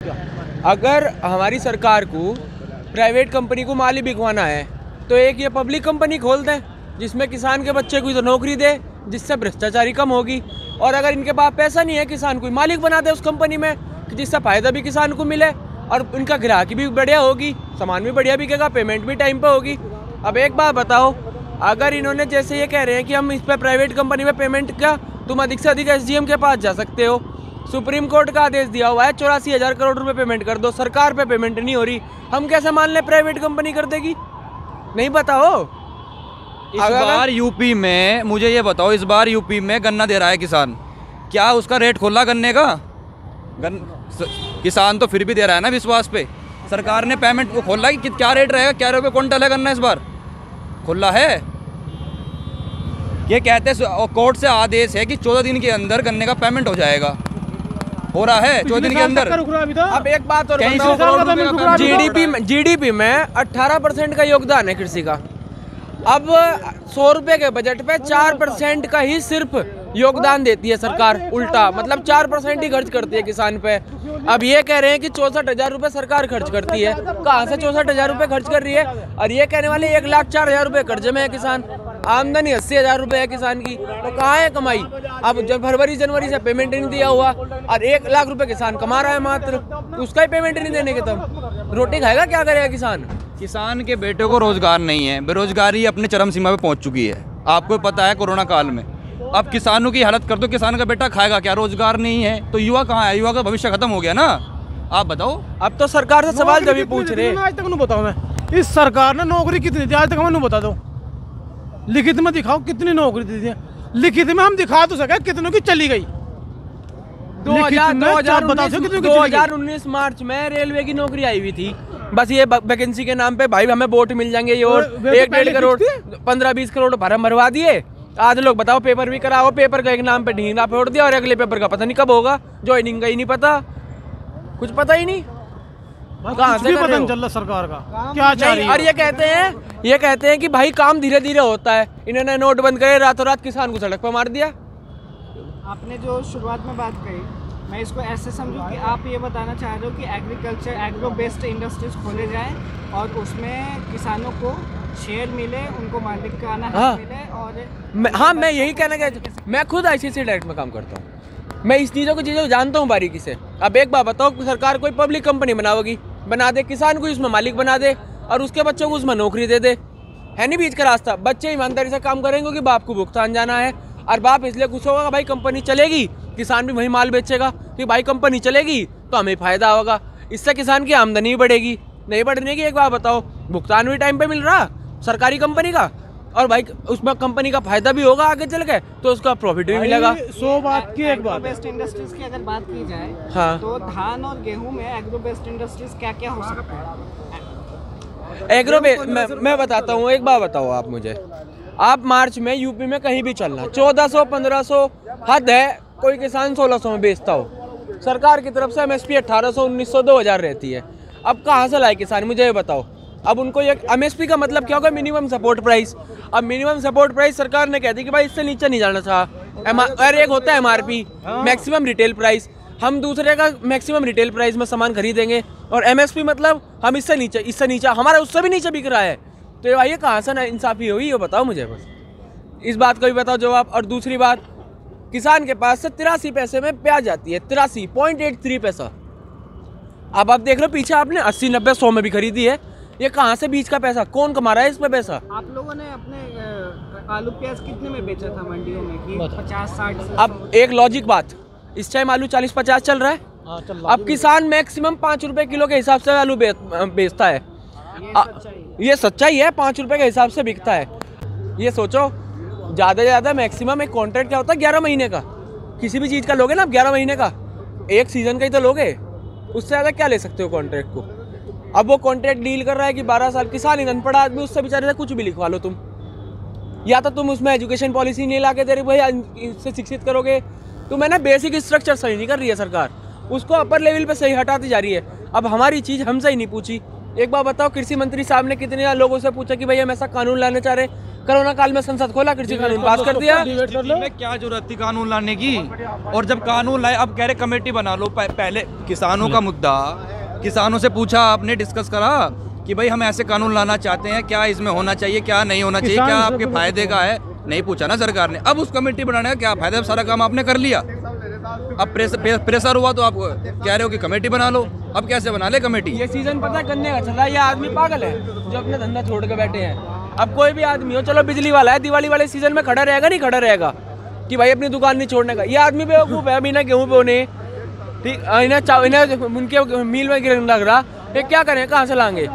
अगर हमारी सरकार को प्राइवेट कंपनी को माल ही बिकवाना है तो एक ये पब्लिक कंपनी खोल दें जिसमें किसान के बच्चे को तो नौकरी दे, जिससे भ्रष्टाचारी कम होगी। और अगर इनके पास पैसा नहीं है, किसान को मालिक बना दे उस कंपनी में, जिससे फ़ायदा भी किसान को मिले और इनका ग्राहकी भी बढ़िया होगी, सामान भी बढ़िया बिकेगा, पेमेंट भी टाइम पे होगी। अब एक बात बताओ, अगर इन्होंने जैसे ये कह रहे हैं कि हम इस पर प्राइवेट कंपनी में पेमेंट का, तुम अधिक से अधिक SDM के पास जा सकते हो। सुप्रीम कोर्ट का आदेश दिया हुआ है 84,000 करोड़ रुपए पेमेंट कर दो, सरकार पे पेमेंट नहीं हो रही, हम कैसे मान लें प्राइवेट कंपनी कर देगी? नहीं बताओ। इस बार यूपी में, मुझे ये बताओ, इस बार यूपी में गन्ना दे रहा है किसान, क्या उसका रेट खोला गन्ने का? किसान तो फिर भी दे रहा है ना विश्वास पे। सरकार ने पेमेंट को खोला कि क्या रेट रहेगा, क्या रुपये क्विंटल है गन्ना इस बार? खुला है। ये कहते हैं कोर्ट से आदेश है कि 14 दिन के अंदर गन्ने का पेमेंट हो जाएगा, हो रहा है 14 दिन के अंदर। अब एक बात और बताओ, GDP में 18% का योगदान है कृषि का। अब 100 रुपए के बजट पे 4% का ही सिर्फ योगदान देती है सरकार, उल्टा मतलब 4% ही खर्च करती है किसान पे। अब ये कह रहे हैं कि 64,000 रुपये सरकार खर्च करती है, कहाँ से 64,000 रुपये खर्च कर रही है? और ये कहने वाले 1,04,000 रुपये कर्जे में है किसान, आमदनी 80,000 रुपये है किसान की, तो कहाँ है कमाई? अब जब फरवरी जनवरी से पेमेंट नहीं दिया हुआ और 1 लाख रुपये किसान कमा रहा है मात्र, उसका ही पेमेंट नहीं देने के तब रोटी खाएगा, क्या करेगा किसान? किसान के बेटे को रोजगार नहीं है, बेरोजगारी अपने चरम सीमा पे पहुंच चुकी है, आपको पता है कोरोना काल में। अब किसानों की हालत कर दो, किसान का बेटा खाएगा क्या? रोजगार नहीं है तो युवा कहाँ है? युवा का भविष्य खत्म हो गया ना। आप बताओ। अब तो सरकार से सवाल जब भी पूछ रहे हैं, आज तक नहीं बताओ मैं, इस सरकार ने नौकरी कितनी दी आज तक? हमें बता दो, लिखित में दिखाओ कितनी नौकरी दी थी। लिखित में हम दिखा तो सके कितनों की चली गई। 2019 मार्च में रेलवे की नौकरी आई हुई थी, बस ये वैकेंसी के नाम पे भाई हमें वोट मिल जाएंगे, ये और 1-1.5 करोड़ 15-20 करोड़ फॉर्म भरवा दिए। आज लोग बताओ पेपर भी कराओ, पेपर का एक नाम पे ढींगा फोड़ दिया और अगले पेपर का पता नहीं कब होगा, ज्वाइनिंग का ही नहीं पता, कुछ पता ही नहीं, कहाँ से पता नहीं चल रहा सरकार का क्या चाह रही है। और ये कहते हैं कि भाई काम धीरे धीरे होता है, इन्होंने नोट बंद करे, रातों रात किसान को सड़क पर मार दिया। आपने जो शुरुआत में बात कही, मैं इसको ऐसे समझूं कि आप ये बताना चाह रहे हो कि एग्रीकल्चर एग्रो बेस्ड इंडस्ट्रीज खोले जाएं और उसमें किसानों को शेयर मिले, उनको मालिक का आना मिले। और मैं यही कहना चाहता हूँ, मैं खुद ICICI डायरेक्ट में काम करता हूँ, मैं इस चीज़ों को जानता हूँ बारीकी से। अब एक बात बताओ, सरकार कोई पब्लिक कंपनी बनाओगी, बना दे, किसान को उसमें मालिक बना दे और उसके बच्चों को उसमें नौकरी दे दे, है नहीं बीच का रास्ता। बच्चे ईमानदारी से काम करेंगे कि बाप को भुगतान जाना है, और बाप इसलिए खुश होगा भाई कंपनी चलेगी, किसान भी वही माल बेचेगा कि भाई कंपनी चलेगी तो हमें फ़ायदा होगा, इससे किसान की आमदनी भी बढ़ेगी। नहीं बढ़ने की एक बात बताओ, भुगतान भी टाइम पे मिल रहा सरकारी कंपनी का, और भाई उसमें कंपनी का फायदा भी होगा आगे चल के, तो उसका प्रॉफिट भी मिलेगा। 100 बात की एक बात। बेस्ट इंडस्ट्रीज की अगर बात की जाए, हाँ, तो धान और गेहूं में एग्रो बेस्ड इंडस्ट्रीज क्या क्या हो सकता है? एग्रो मैं बताता हूँ, एक बात बताओ आप मुझे, आप मार्च में यूपी में कहीं भी चलना 1400-1500 हद है, कोई किसान 1600 में बेचता हो, सरकार की तरफ से MSP 1800, 1900, 2000 रहती है। अब कहाँ से लाए किसान, मुझे ये बताओ। अब उनको ये MSP का मतलब क्या होगा? Minimum support price. अब मिनिमम सपोर्ट प्राइस सरकार ने कह दी कि भाई इससे नीचे नहीं जाना था। और एक होता है MRP, मैक्सिमम रिटेल प्राइस, हम दूसरे का मैक्सिमम रिटेल प्राइस में सामान खरीदेंगे, और MSP मतलब हम इससे नीचे, हमारा उससे भी नीचे बिक रहा है, तो भाई ये कहाँ से ना इंसाफी हुई, ये बताओ मुझे, बस इस बात को भी बताओ जवाब। और दूसरी बात, किसान के पास से 83 पैसे में प्याज आती है, 83.83 पैसा। अब आप देख लो पीछे आपने 80, 90, 100 में भी खरीदी है, ये कहाँ से बीच का पैसा, कौन कमा रहा है इसमें पैसा? आप लोगों ने अपने आलू प्याज कितने में बेचा था मंडियों में कि 50-60? अब एक लॉजिक बात, इस टाइम आलू 40-50 चल रहा है, अब किसान मैक्सिमम 5 रुपए किलो के हिसाब से आलू बेचता है, ये सच्चाई है, 5 रुपए के हिसाब से बिकता है। ये सोचो, ज़्यादा से ज़्यादा मैक्सिमम एक कॉन्ट्रैक्ट क्या होता है 11 महीने का, किसी भी चीज़ का लोगे ना आप 11 महीने का, एक सीज़न का ही तो लोगे, उससे ज़्यादा क्या ले सकते हो कॉन्ट्रैक्ट को? अब वो कॉन्ट्रैक्ट डील कर रहा है कि 12 साल, किसान ही अनपढ़ आदमी, उससे बेचारे से कुछ भी लिखवा लो तुम, या तो तुम उसमें एजुकेशन पॉलिसी नहीं ला के दे रहे भाई इससे शिक्षित करोगे, तुम है ना बेसिक स्ट्रक्चर सही नहीं कर रही है सरकार, उसको अपर लेवल पे सही हटाती जा रही है। अब हमारी चीज़ हमसे ही नहीं पूछी। एक बार बताओ, कृषि मंत्री साहब ने कितने लोगों से पूछा कि भाई हम ऐसा कानून लाना चाह रहे हैं, कोरोना काल में संसद खोला, कृषि कानून पास कर दिया। में क्या जरूरत थी कानून लाने की? और जब कानून लाए अब कह रहे कमेटी बना लो। पहले किसानों का मुद्दा, किसानों से पूछा आपने, डिस्कस करा कि भाई हम ऐसे कानून लाना चाहते हैं, क्या इसमें होना चाहिए, क्या नहीं होना चाहिए, क्या आपके फायदे का है? नहीं पूछा ना सरकार ने। अब उस कमेटी बनाने का क्या फायदा? सारा काम आपने कर लिया। अब प्रेशर हुआ तो आप कह रहे हो कि कमेटी बना लो। अब कैसे बना ले कमेटी? ये सीजन पता करने का चल रहा है, ये आदमी पागल है जो अपना धंधा छोड़ के बैठे हैं। अब कोई भी आदमी हो, चलो बिजली वाला है, दिवाली वाले सीजन में खड़ा रहेगा, नहीं खड़ा रहेगा कि भाई अपनी दुकान नहीं छोड़ने का। ये आदमी बेवकूफ़ है, अभी ना गेहूँ पे होने, ठीक, इन्हें उनके मिल में गिरने लग रहा, ये क्या करें, कहाँ से लाएंगे?